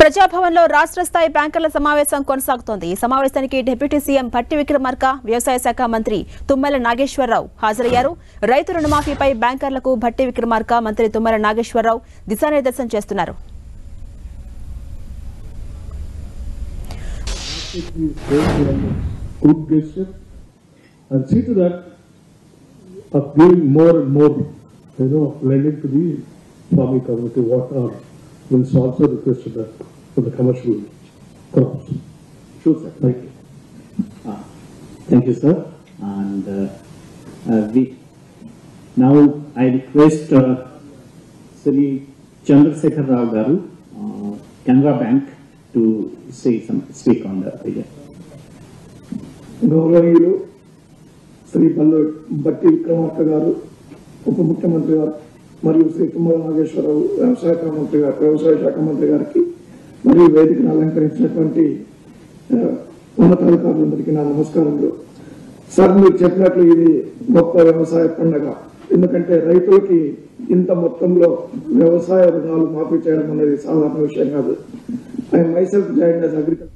ప్రజాభవన్లో రాష్ట్ర స్థాయి బ్యాంకర్ల సమావేశం కొనసాగుతోంది. ఈ సమావేశానికి డిప్యూటీ సీఎం భట్టి విక్రమార్క, వ్యవసాయ శాఖ మంత్రి తుమ్మల నాగేశ్వరరావు హాజరయ్యారు. రైతు రుణమాఫీపై బ్యాంకర్లకు భట్టి విక్రమార్క, మంత్రి తుమ్మల నాగేశ్వరరావు దిశానిర్దేశం చేస్తున్నారు. Will also request that for the commercial crops. Sure, sir. Thank you. Thank you, sir. And now I request Sri Chandrasekhar Rao Garu, Canara Bank, to speak on the idea. గౌరవనీయులు శ్రీ భట్టి విక్రమార్క గారు, ఉప ముఖ్యమంత్రి గారు మరియు శ్రీ తుమ్మల నాగేశ్వరరావు వ్యవసాయ శాఖ మంత్రి గారికి మరియు వేదికను అలంకరించినటువంటి ఉన్నతాధికారులందరికీ నా నమస్కారములు. సార్, మీరు చెప్పినట్లు ఇది గొప్ప వ్యవసాయ పండుగ. ఎందుకంటే రైతులకి ఇంత మొత్తంలో వ్యవసాయ రుణాలు మాఫీ చేయడం అనేది సాధారణ విషయం కాదు. I myself joined as agriculture